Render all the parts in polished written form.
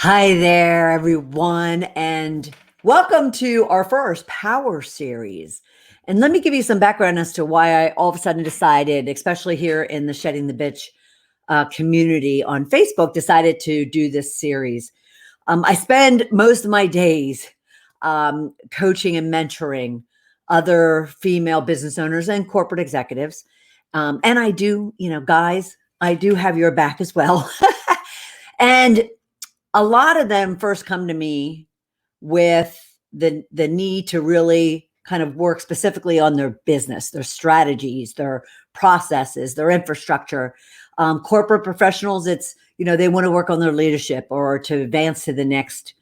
Hi there, everyone, and welcome to our first Power Series. And let me give you some background as to why I all of a sudden decided, especially here in the Shedding the Bitch community on Facebook, decided to do this series. I spend most of my days coaching and mentoring other female business owners and corporate executives. And I do, guys, I do have your back as well. And a lot of them first come to me with the need to really kind of work specifically on their business, their strategies, their processes, their infrastructure. Corporate professionals, it's they want to work on their leadership or to advance to the next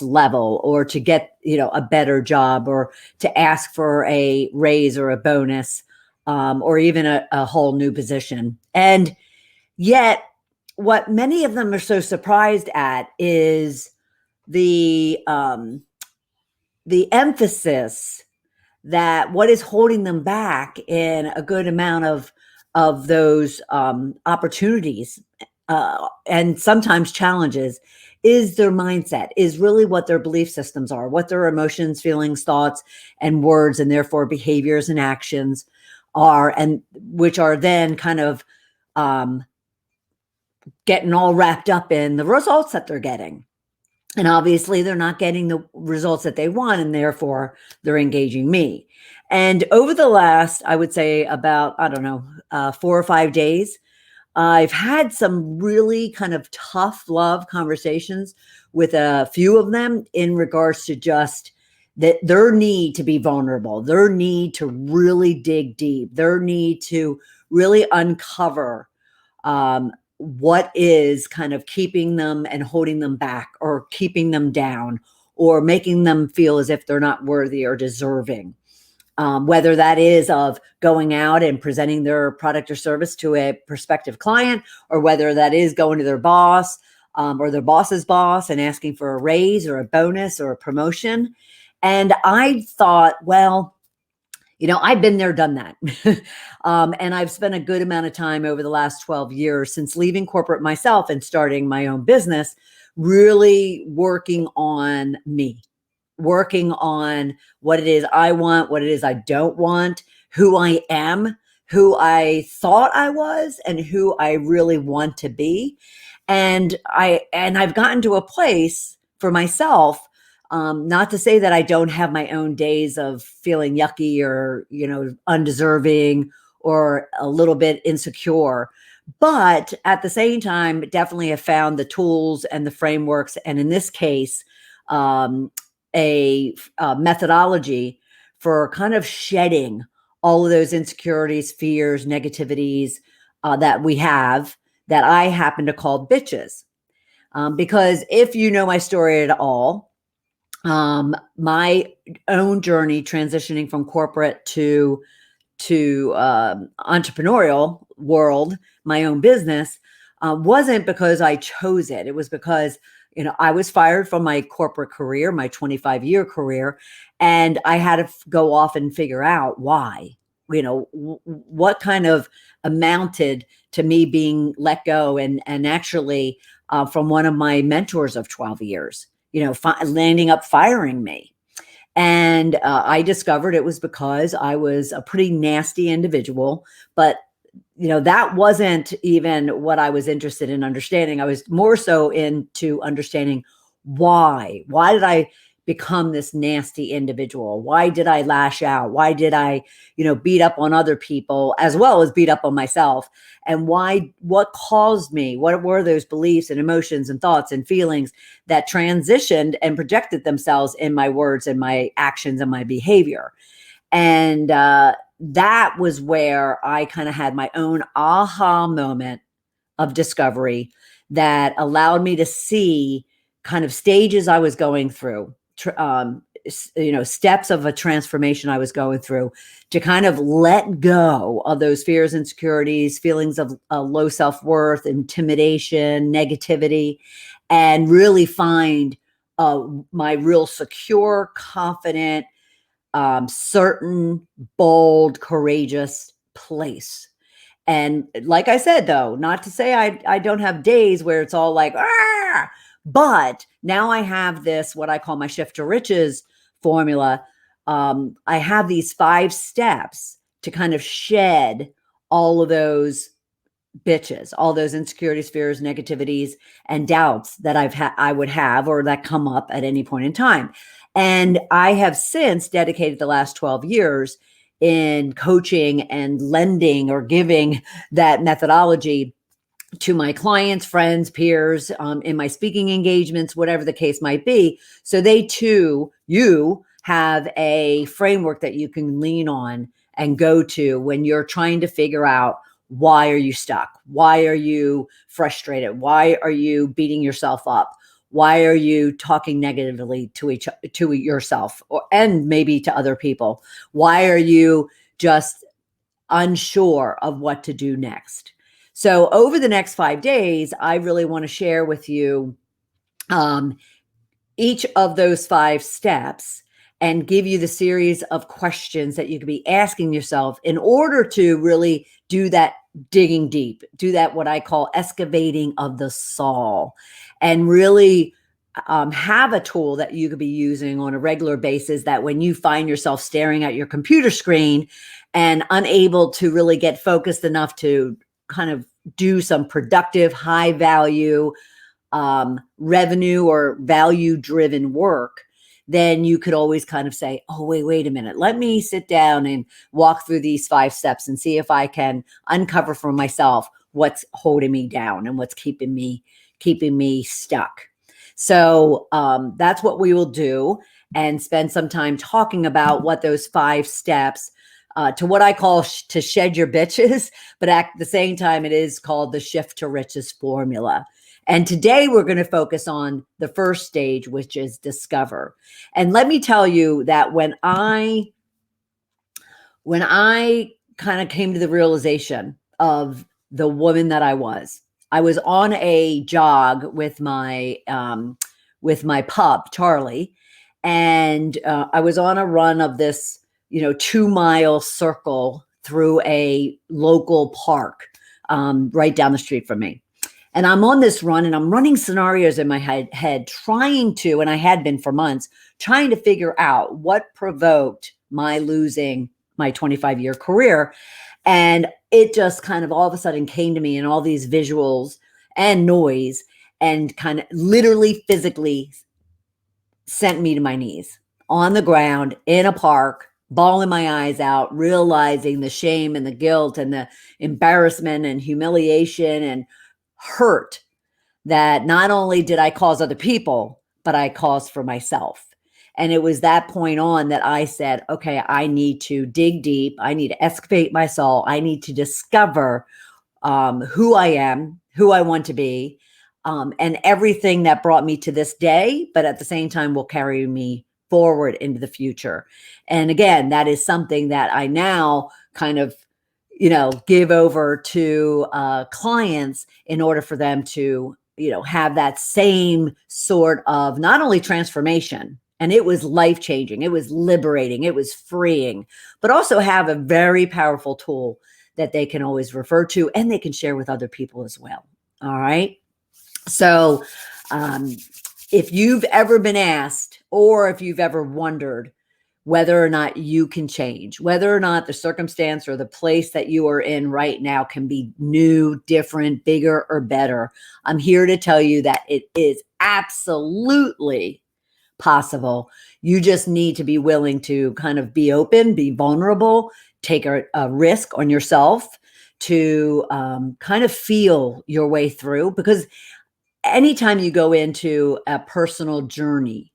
level or to get a better job or to ask for a raise or a bonus, or even a whole new position. And yet what many of them are so surprised at is the emphasis that what is holding them back in a good amount of those opportunities, and sometimes challenges, is their mindset, is really what their belief systems are, what their emotions, feelings, thoughts, and words, and therefore behaviors and actions are, and which are then kind of um, getting all wrapped up in the results that they're getting. And obviously, they're not getting the results that they want, and therefore they're engaging me. And over the last, I would say about, I don't know, 4 or 5 days, I've had some really kind of tough love conversations with a few of them in regards to just that their need to be vulnerable, their need to really dig deep, their need to really uncover what is kind of keeping them and holding them back or keeping them down or making them feel as if they're not worthy or deserving. Whether that is of going out and presenting their product or service to a prospective client, or whether that is going to their boss or their boss's boss and asking for a raise or a bonus or a promotion. And I thought, well, I've been there, done that. And I've spent a good amount of time over the last 12 years since leaving corporate myself and starting my own business, really working on me, working on what it is I want, what it is I don't want, who I am, who I thought I was, and who I really want to be. And I've gotten to a place for myself, not to say that I don't have my own days of feeling yucky or, undeserving or a little bit insecure. But at the same time, definitely have found the tools and the frameworks. And in this case, a methodology for kind of shedding all of those insecurities, fears, negativities that we have that I happen to call bitches. Because if you know my story at all, my own journey transitioning from corporate to entrepreneurial world, my own business, wasn't because I chose it. It was because I was fired from my corporate career, my 25-year career, and I had to go off and figure out why. What kind of amounted to me being let go, and actually from one of my mentors of 12 years, landing up firing me. And I discovered it was because I was a pretty nasty individual, but that wasn't even what I was interested in understanding. I was more so into understanding why. Why did I become this nasty individual? Why did I lash out? Why did I, beat up on other people as well as beat up on myself? And what caused me? What were those beliefs and emotions and thoughts and feelings that transitioned and projected themselves in my words and my actions and my behavior? And that was where I kind of had my own aha moment of discovery that allowed me to see kind of stages I was going through, steps of a transformation I was going through, to kind of let go of those fears, insecurities, feelings of low self-worth, intimidation, negativity, and really find my real secure, confident, certain, bold, courageous place. And like I said, though, not to say I don't have days where it's all like, ah, but now I have this, what I call my shift to riches formula. I have these 5 steps to kind of shed all of those bitches, all those insecurities, fears, negativities, and doubts that I would have, or that come up at any point in time. And I have since dedicated the last 12 years in coaching and lending or giving that methodology to my clients, friends, peers, in my speaking engagements, whatever the case might be. So they too, you have a framework that you can lean on and go to when you're trying to figure out, why are you stuck? Why are you frustrated? Why are you beating yourself up? Why are you talking negatively to yourself, and maybe to other people? Why are you just unsure of what to do next? So over the next 5 days, I really want to share with you each of those 5 steps and give you the series of questions that you could be asking yourself in order to really do that digging deep, do that what I call excavating of the soul, and really have a tool that you could be using on a regular basis, that when you find yourself staring at your computer screen and unable to really get focused enough to kind of do some productive, high value, revenue or value driven work, then you could always kind of say, oh, wait a minute. Let me sit down and walk through these 5 steps and see if I can uncover for myself what's holding me down and what's keeping me stuck. So that's what we will do, and spend some time talking about what those 5 steps to what I call to shed your bitches, but at the same time, it is called the shift to riches formula. And today we're going to focus on the first stage, which is discover. And let me tell you that when I kind of came to the realization of the woman that I was on a jog with my pup, Charlie. And I was on a run of this, 2-mile circle through a local park right down the street from me. And I'm on this run and I'm running scenarios in my head, trying to, and I had been for months, trying to figure out what provoked my losing my 25-year career. And it just kind of all of a sudden came to me in all these visuals and noise, and kind of literally physically sent me to my knees on the ground in a park, bawling my eyes out, realizing the shame and the guilt and the embarrassment and humiliation and hurt that not only did I cause other people, but I caused for myself. And it was that point on that I said, okay, I need to dig deep. I need to excavate my soul. I need to discover who I am, who I want to be, and everything that brought me to this day, but at the same time will carry me forward into the future. And again, that is something that I now kind of give over to clients in order for them to, have that same sort of not only transformation, and it was life-changing, it was liberating, it was freeing, but also have a very powerful tool that they can always refer to and they can share with other people as well. All right. So if you've ever been asked, or if you've ever wondered whether or not you can change, whether or not the circumstance or the place that you are in right now can be new, different, bigger, or better, I'm here to tell you that it is absolutely possible. You just need to be willing to kind of be open, be vulnerable, take a risk on yourself to kind of feel your way through. Because anytime you go into a personal journey,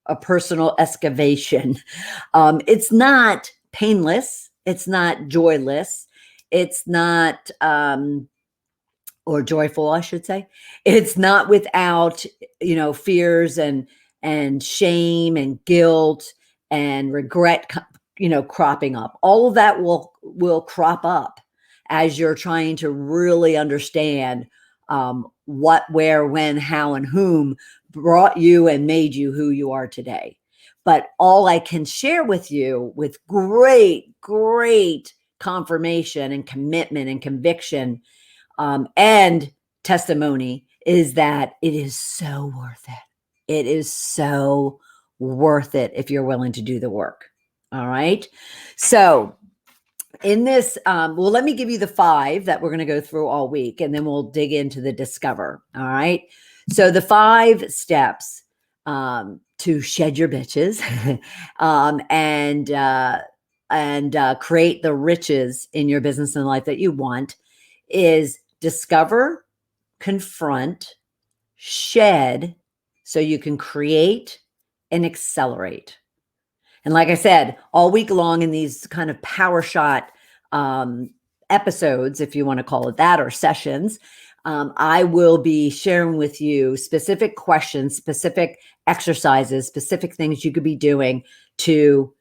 a personal excavation, it's not painless. It's not joyless. It's not, or joyful, I should say. It's not without, fears and shame and guilt and regret, cropping up. All of that will crop up as you're trying to really understand what, where, when, how, and whom brought you and made you who you are today. But all I can share with you with great confirmation and commitment and conviction and testimony is that it is so worth it. It is so worth it if you're willing to do the work. All right. So in this, well, let me give you the 5 that we're going to go through all week, and then we'll dig into the discover. All right. So the 5 steps to shed your bitches and create the riches in your business and life that you want is discover, confront, shed, so you can create and accelerate. And like I said, all week long in these kind of power shot episodes, if you want to call it that, or sessions, I will be sharing with you specific questions, specific exercises, specific things you could be doing to,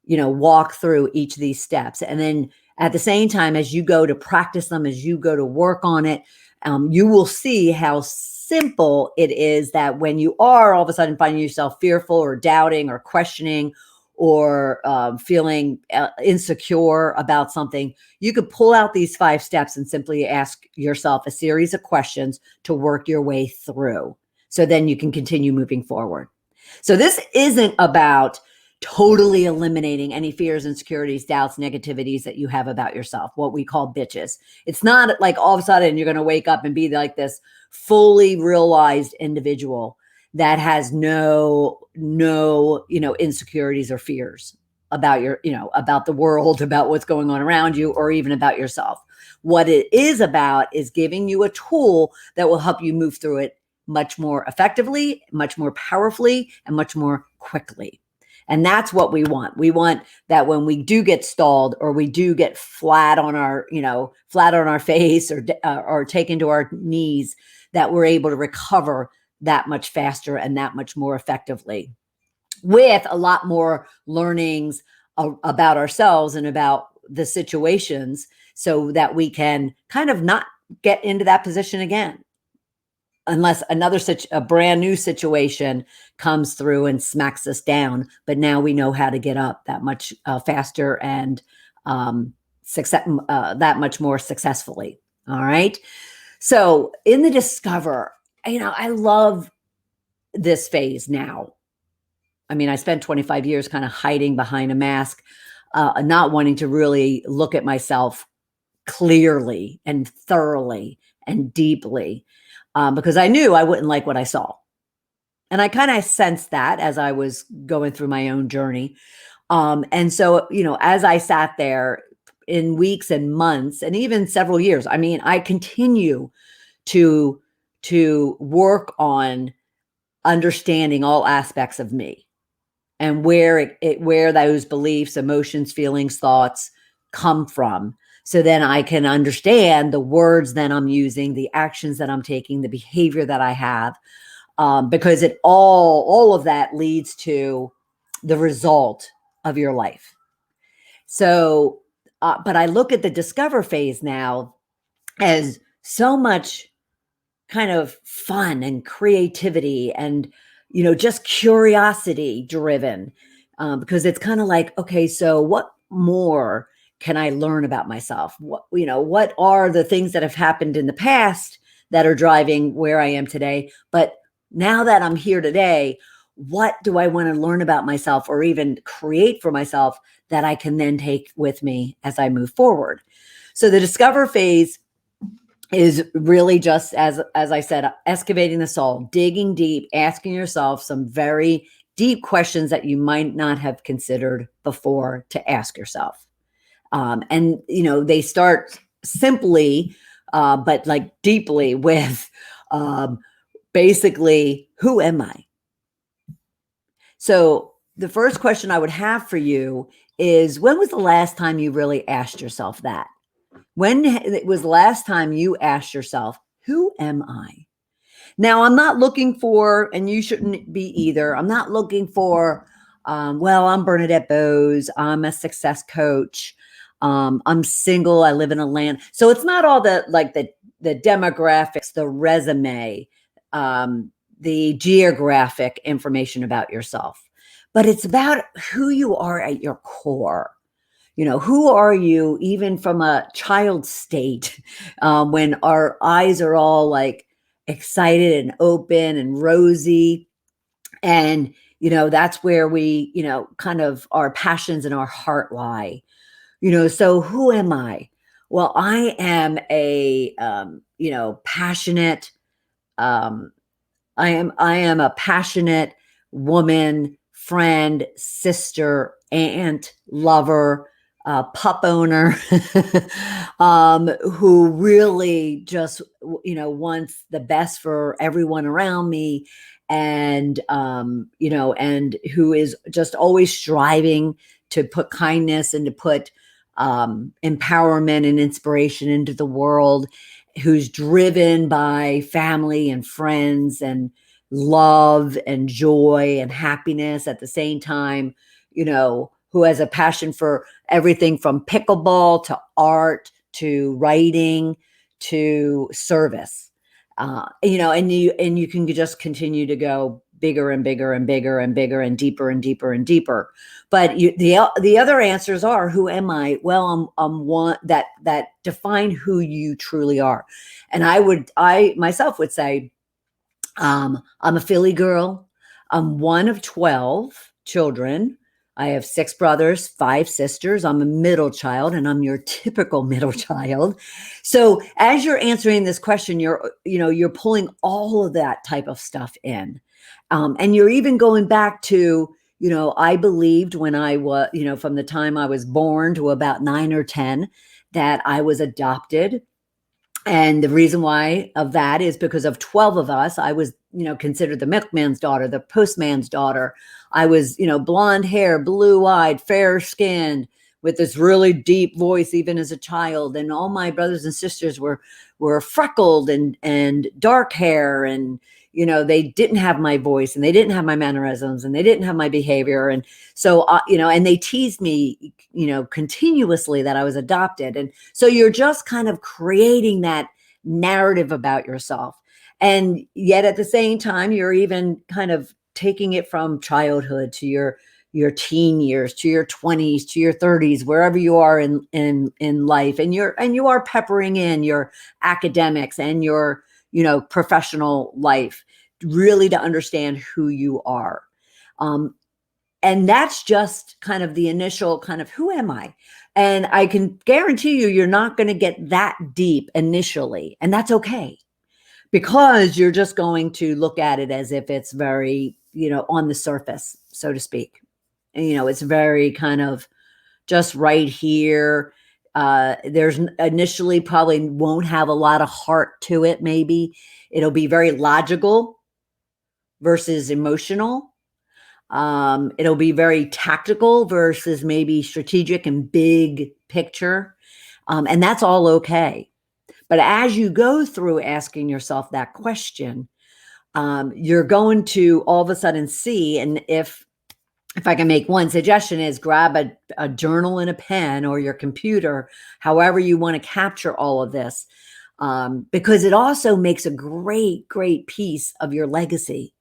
walk through each of these steps. And then at the same time, as you go to practice them, as you go to work on it, you will see how simple it is that when you are all of a sudden finding yourself fearful or doubting or questioning or feeling insecure about something, you could pull out these 5 steps and simply ask yourself a series of questions to work your way through. So then you can continue moving forward. So this isn't about totally eliminating any fears, insecurities, doubts, negativities that you have about yourself, what we call bitches. It's not like all of a sudden you're going to wake up and be like this fully realized individual that has no insecurities or fears about about the world, about what's going on around you, or even about yourself. What it is about is giving you a tool that will help you move through it much more effectively, much more powerfully, and much more quickly. And that's what we want. We want that when we do get stalled or we do get flat on our face or taken to our knees, that we're able to recover that much faster and that much more effectively, with a lot more learnings about ourselves and about the situations, so that we can kind of not get into that position again, unless a brand new situation comes through and smacks us down. But now we know how to get up that much faster and that much more successfully. All right. So in the discover, I love this phase now. I mean, I spent 25 years kind of hiding behind a mask, not wanting to really look at myself clearly and thoroughly and deeply, because I knew I wouldn't like what I saw. And I kind of sensed that as I was going through my own journey. And so, as I sat there in weeks and months and even several years, I continue to work on understanding all aspects of me and where those beliefs, emotions, feelings, thoughts come from. So then I can understand the words that I'm using, the actions that I'm taking, the behavior that I have, because all of that leads to the result of your life. So, but I look at the discover phase now as so much kind of fun and creativity and, just curiosity driven, because it's kind of like, okay, so what more can I learn about myself? What are the things that have happened in the past that are driving where I am today? But now that I'm here today, what do I want to learn about myself or even create for myself that I can then take with me as I move forward? So the discover phase is really just, as I said, excavating the soul, digging deep, asking yourself some very deep questions that you might not have considered before to ask yourself. And, they start simply, but like deeply with basically, who am I? So the first question I would have for you is, when was the last time you really asked yourself that? When it was the last time you asked yourself, who am I? Now, I'm not looking for, and you shouldn't be either, I'm not looking for, well, I'm Bernadette Bose, I'm a success coach, I'm single, I live in a land. So it's not all the demographics, the resume, the geographic information about yourself, but it's about who you are at your core. Who are you even from a child state, when our eyes are all like excited and open and rosy. And, that's where we, kind of our passions and our heart lie. So who am I? Well, I am a, passionate, um, I am a passionate woman, friend, sister, aunt, lover, pup owner, who really just wants the best for everyone around me, and and who is just always striving to put kindness and to put empowerment and inspiration into the world, who's driven by family and friends and love and joy and happiness at the same time, who has a passion for everything from pickleball to art to writing to service. And you can just continue to go bigger and bigger and bigger and bigger and deeper and deeper and deeper. But the other answers are, who am I? Well, I'm one that define who you truly are. And I myself would say, I'm a Philly girl. I'm one of 12 children. I have 6 brothers, 5 sisters. I'm a middle child, and I'm your typical middle child. So as you're answering this question, you're pulling all of that type of stuff in. And you're even going back to, I believed when I was, from the time I was born to about 9 or 10, that I was adopted. And the reason why of that is because of 12 of us, I was, considered the milkman's daughter, the postman's daughter. I was, blonde hair, blue eyed, fair skinned, with this really deep voice, even as a child. And all my brothers and sisters were freckled and dark hair. And, they didn't have my voice, and they didn't have my mannerisms, and they didn't have my behavior. And so, and they teased me, continuously, that I was adopted. And so you're just kind of creating that narrative about yourself. And yet at the same time, you're even kind of taking it from childhood to your teen years, to your 20s, to your 30s, wherever you are in life. And you are peppering in your academics and your, professional life, really to understand who you are. And that's just kind of the initial kind of, who am I? And I can guarantee you're not going to get that deep initially. And that's okay, because you're just going to look at it as if it's very, on the surface, so to speak. And, it's very kind of just right here. There's initially probably won't have a lot of heart to it. Maybe it'll be very logical versus emotional. It'll be very tactical versus maybe strategic and big picture. And that's all okay. But as you go through asking yourself that question, you're going to all of a sudden see, and if I can make one suggestion, is grab a journal and a pen, or your computer, however you want to capture all of this, because it also makes a great, great piece of your legacy,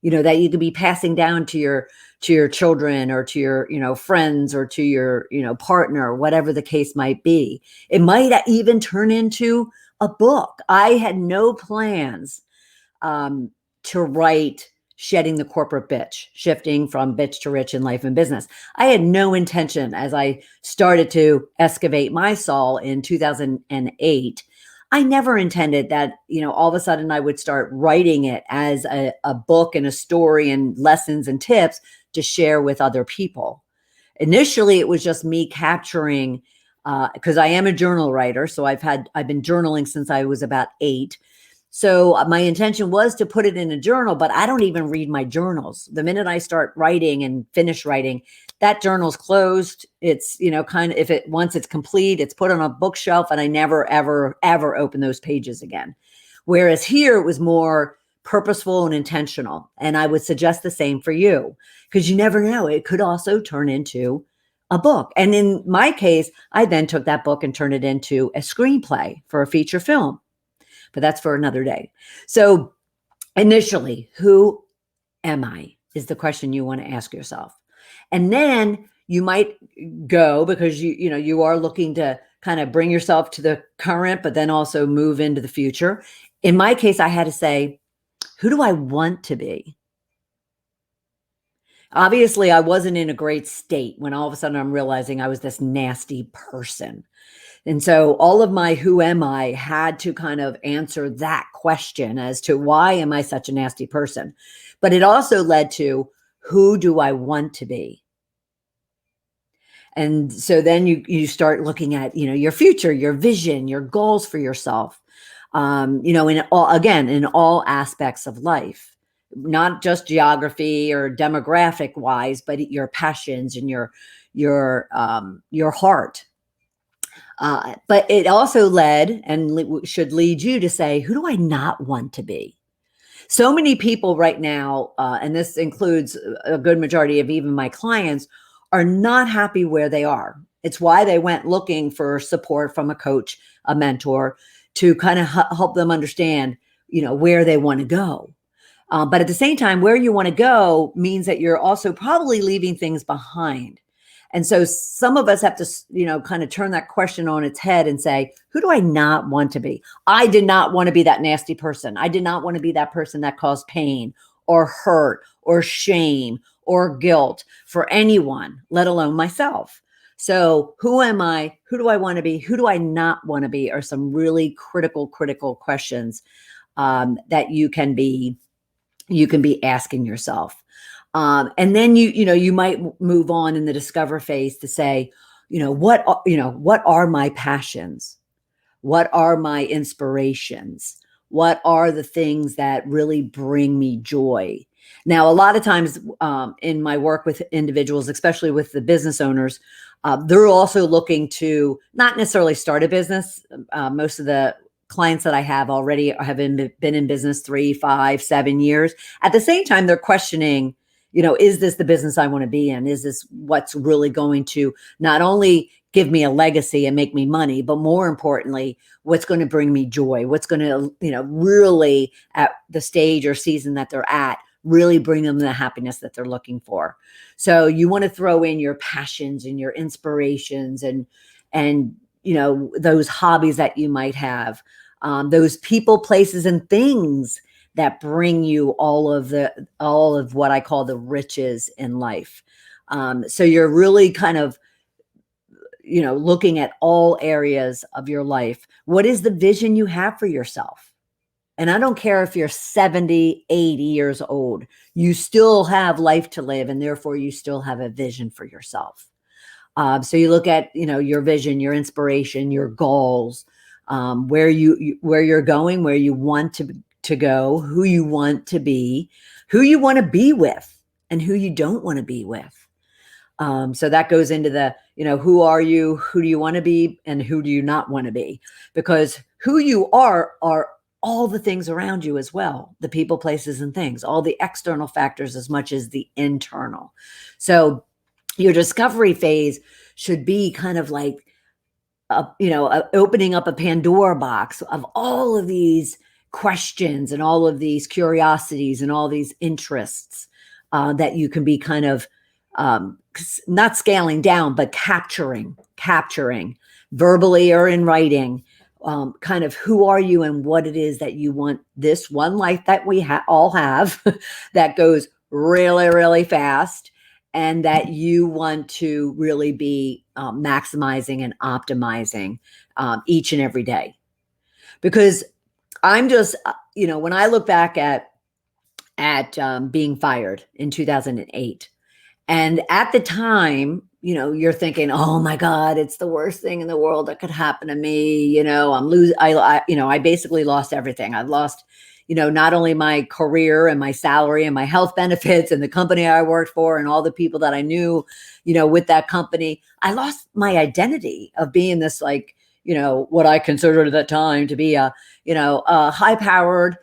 that you could be passing down to your children, or to your, friends, or to your, partner, whatever the case might be. It might even turn into a book. I had no plans to write Shedding the Corporate Bitch, Shifting from Bitch to Rich in Life and Business. I had no intention, as I started to excavate my soul in 2008. I never intended that, all of a sudden I would start writing it as a book and a story and lessons and tips to share with other people. Initially, it was just me capturing, because I am a journal writer. So I've been journaling since I was about 8. So my intention was to put it in a journal, but I don't even read my journals. The minute I start writing and finish writing, that journal's closed. It's, kind of, once it's complete, it's put on a bookshelf, and I never, ever, ever open those pages again. Whereas here it was more purposeful and intentional. And I would suggest the same for you, because you never know. It could also turn into a book. And in my case, I then took that book and turned it into a screenplay for a feature film. But that's for another day. So initially, who am I is the question you want to ask yourself. And then you might go because you are looking to kind of bring yourself to the current, but then also move into the future. In my case, I had to say, who do I want to be? Obviously, I wasn't in a great state when all of a sudden I'm realizing I was this nasty person. And so all of my who am I had to kind of answer that question as to why am I such a nasty person? But it also led to who do I want to be? And so then you start looking at, your future, your vision, your goals for yourself. In all aspects of life, not just geography or demographic wise, but your passions and your heart. But it also led and should lead you to say, who do I not want to be? So many people right now, and this includes a good majority of even my clients, are not happy where they are. It's why they went looking for support from a coach, a mentor, to kind of help them understand, where they want to go. But at the same time, where you want to go means that you're also probably leaving things behind. And so some of us have to, kind of turn that question on its head and say, who do I not want to be? I did not want to be that nasty person. I did not want to be that person that caused pain or hurt or shame or guilt for anyone, let alone myself. So who am I? Who do I want to be? Who do I not want to be? Are some really critical questions that you can be asking yourself. And then you might move on in the discover phase to say, what are my passions? What are my inspirations? What are the things that really bring me joy? Now, a lot of times in my work with individuals, especially with the business owners, they're also looking to not necessarily start a business. Most of the clients that I have already have been in business 3, 5, 7 years. At the same time, they're questioning, is this the business I want to be in? Is this what's really going to not only give me a legacy and make me money, but more importantly, what's going to bring me joy? What's going to, really at the stage or season that they're at, really bring them the happiness that they're looking for. So you want to throw in your passions and your inspirations and those hobbies that you might have, those people, places, and things that bring you all of what I call the riches in life. So you're really kind of, looking at all areas of your life. What is the vision you have for yourself? And I don't care if you're 70, 80 years old, you still have life to live, and therefore you still have a vision for yourself. So you look at, your vision, your inspiration, your goals, where you're going, where you want to go, who you want to be, who you want to be with, and who you don't want to be with. So that goes into the, who are you, who do you want to be, and who do you not want to be? Because who you are all the things around you as well, the people, places, and things, all the external factors as much as the internal. So your discovery phase should be kind of like, opening up a Pandora box of all of these questions and all of these curiosities and all these interests that you can be kind of not scaling down, but capturing verbally or in writing, kind of who are you and what it is that you want, this one life that we all have that goes really, really fast, and that you want to really be maximizing and optimizing each and every day. Because I'm just, when I look back at being fired in 2008, and at the time, you're thinking, oh my God, it's the worst thing in the world that could happen to me. I basically lost everything. I've lost, not only my career and my salary and my health benefits and the company I worked for and all the people that I knew, with that company. I lost my identity of being this, like, what I considered at that time to be a high powered,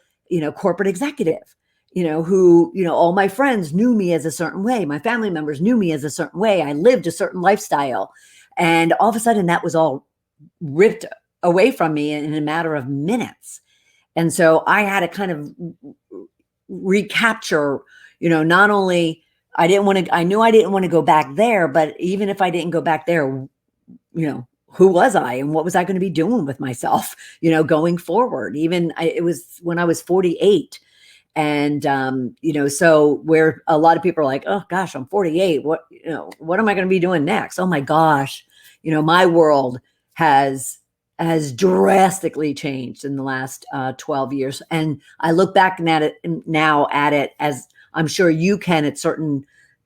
corporate executive. Who, all my friends knew me as a certain way. My family members knew me as a certain way. I lived a certain lifestyle. And all of a sudden that was all ripped away from me in a matter of minutes. And so I had to kind of recapture, not only I knew I didn't want to go back there, but even if I didn't go back there, who was I and what was I going to be doing with myself, going forward? It was when I was 48. And, so where a lot of people are like, oh gosh, I'm 48. What am I going to be doing next? Oh my gosh. My world has drastically changed in the last 12 years. And I look back now at it as I'm sure you can at certain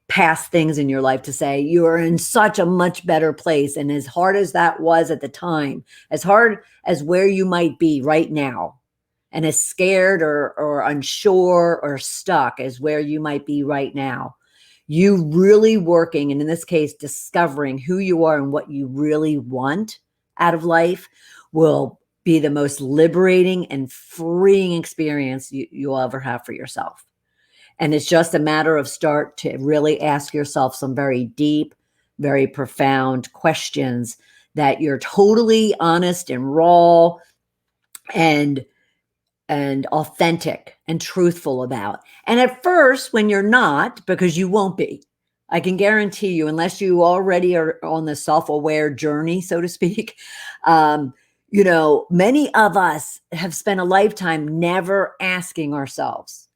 past things in your life to say you are in such a much better place. And as hard as that was at the time, as hard as where you might be right now, and as scared or unsure or stuck as where you might be right now, you really working, and in this case, discovering who you are and what you really want out of life will be the most liberating and freeing experience you'll ever have for yourself. And it's just a matter of start to really ask yourself some very deep, very profound questions that you're totally honest and raw and authentic and truthful about. And at first, when you're not, because you won't be, I can guarantee you, unless you already are on the self-aware journey, so to speak, many of us have spent a lifetime never asking ourselves,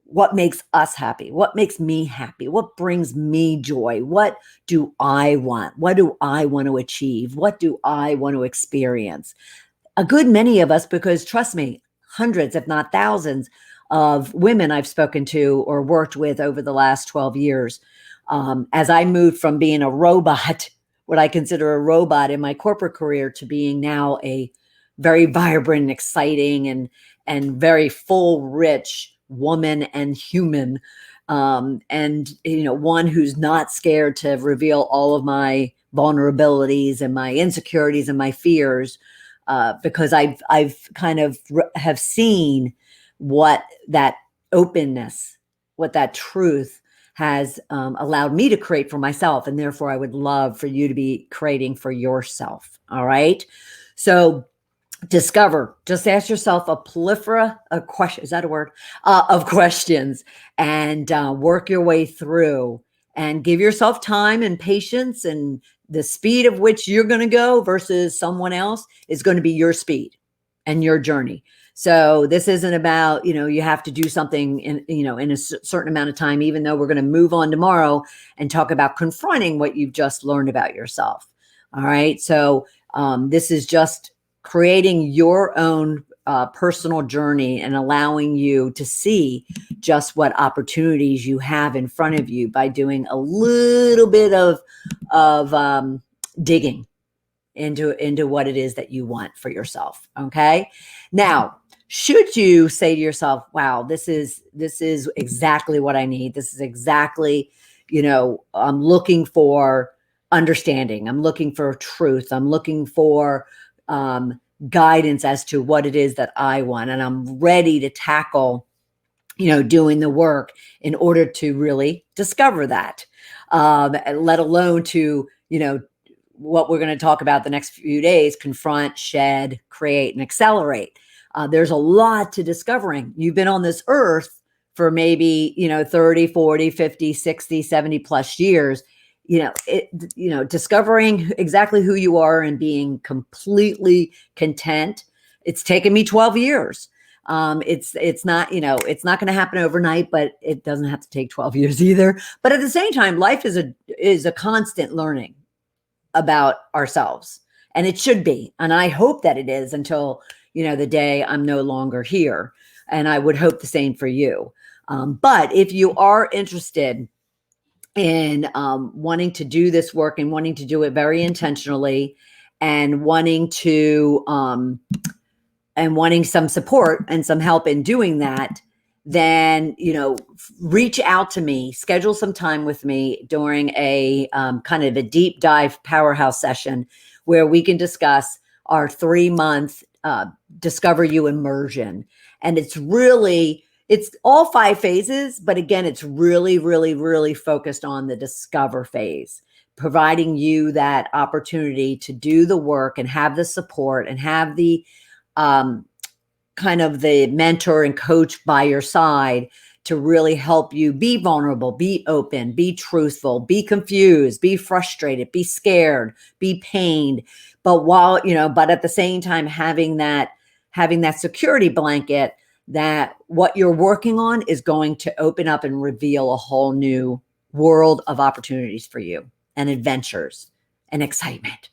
what makes us happy? What makes me happy? What brings me joy? What do I want? What do I want to achieve? What do I want to experience? A good many of us, because trust me, hundreds, if not thousands of women I've spoken to or worked with over the last 12 years, as I moved from being a robot, what I consider a robot in my corporate career, to being now a very vibrant, exciting, and very full, rich woman and human. And one who's not scared to reveal all of my vulnerabilities and my insecurities and my fears, because I've kind of have seen what that openness, what that truth has allowed me to create for myself. And therefore, I would love for you to be creating for yourself. All right. So discover, just ask yourself a plethora of questions. Is that a word? Of questions, and work your way through, and give yourself time and patience, and the speed of which you're going to go versus someone else is going to be your speed and your journey. So this isn't about, you have to do something in a certain amount of time, even though we're going to move on tomorrow and talk about confronting what you've just learned about yourself. All right. So this is just creating your own personal journey and allowing you to see just what opportunities you have in front of you by doing a little bit of digging into what it is that you want for yourself. Okay. Now, should you say to yourself, wow, this is exactly what I need. This is exactly, I'm looking for understanding. I'm looking for truth. I'm looking for guidance as to what it is that I want. And I'm ready to tackle, doing the work in order to really discover that, let alone to, what we're going to talk about the next few days: confront, shed, create, and accelerate. There's a lot to discovering. You've been on this earth for maybe, 30, 40, 50, 60, 70 plus years. Discovering exactly who you are and being completely content. It's taken me 12 years. It's not going to happen overnight, but it doesn't have to take 12 years either. But at the same time, life is a constant learning about ourselves, and it should be. And I hope that it is until, the day I'm no longer here. And I would hope the same for you. But if you are interested in wanting to do this work and wanting to do it very intentionally, and wanting some support and some help in doing that, then, reach out to me, schedule some time with me during a kind of a deep dive powerhouse session where we can discuss our 3-month Discover You immersion. And it's all 5 phases, but again, it's really, really, really focused on the discover phase, providing you that opportunity to do the work and have the support and have the kind of the mentor and coach by your side to really help you be vulnerable, be open, be truthful, be confused, be frustrated, be scared, be pained. But but at the same time, having that security blanket that what you're working on is going to open up and reveal a whole new world of opportunities for you and adventures and excitement.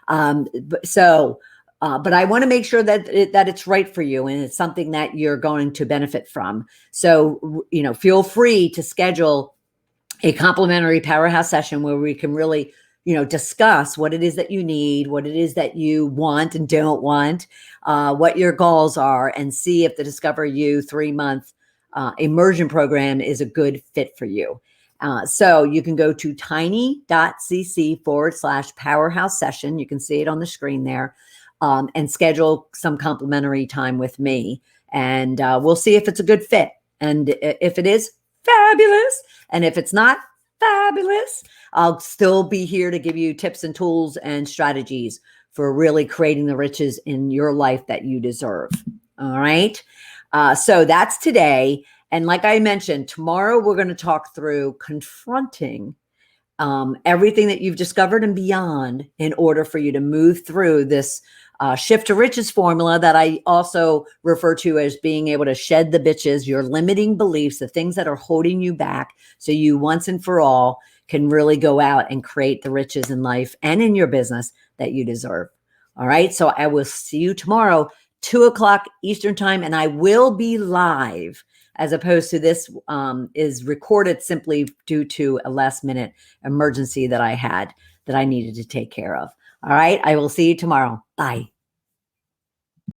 But I want to make sure that it's right for you and it's something that you're going to benefit from. So, feel free to schedule a complimentary powerhouse session where we can really, discuss what it is that you need, what it is that you want and don't want, what your goals are, and see if the Discover You 3-month immersion program is a good fit for you. So you can go to tiny.cc/powerhouse session. You can see it on the screen there, and schedule some complimentary time with me. And we'll see if it's a good fit. And if it is, fabulous. And if it's not, fabulous. I'll still be here to give you tips and tools and strategies for really creating the riches in your life that you deserve. All right. So that's today. And like I mentioned, tomorrow we're going to talk through confronting everything that you've discovered and beyond in order for you to move through this shift to riches formula that I also refer to as being able to shed the bitches, your limiting beliefs, the things that are holding you back, so you once and for all can really go out and create the riches in life and in your business that you deserve. All right. So I will see you tomorrow, 2:00 Eastern time, and I will be live, as opposed to this is recorded simply due to a last minute emergency that I had that I needed to take care of. All right. I will see you tomorrow. Bye.